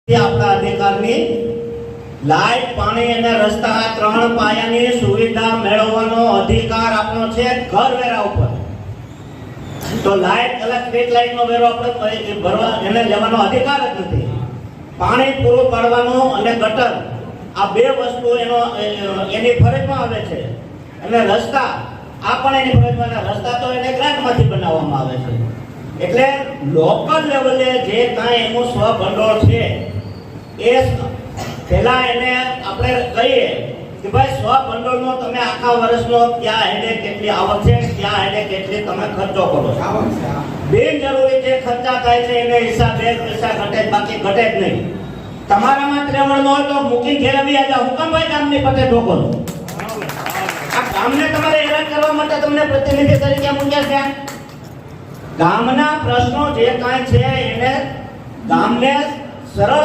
આપણા અધિકારની લાઈટ પાણી અને રસ્તા ત્રણ પાયાની સુવિધા મેળવવાનો અધિકાર આપણો છે ઘર વેરા ઉપર। તો લાઈટ સ્ટ્રીટ લાઈટ નો વેરો આપણે ભરવા એને લેવાનો અધિકાર જ નથી। પાણી પૂરું પાડવાનો અને ગટર આ બે વસ્તુ એની ફરજમાં આવે છે અને રસ્તા આ પણ એની ફરજમાં રસ્તા તો એને ગ્રાન્ટમાંથી બનાવવામાં આવે છે। એટલે લોકલ લેવલે જે કાંઈ એનું સ્વભંડોળ છે એ પહેલા એને આપણે કહીએ કે ભાઈ સ્વભંડોળનો તમે આખા વર્ષનો ક્યાં એને કેટલી આવક છે, ક્યાં એને કેટલી તમે ખર્ચો કરો છો। બિનજરૂરી જે ખર્ચા થાય છે એને હિસાબે પૈસા ઘટે બાકી ઘટે જ નહીં। તમારામાં ત્રેવડનો હોય તો મૂકી ઘેર આવી આજા હુકમ ભાઈ ગામની પતે ઠોકો આ ગામને તમારે હેરાન કરવા માટે તમને પ્રતિનિધિ તરીકે મૂક્યા છે। ગામના પ્રશ્નો જે કાંઈ છે એને ગામને સરળ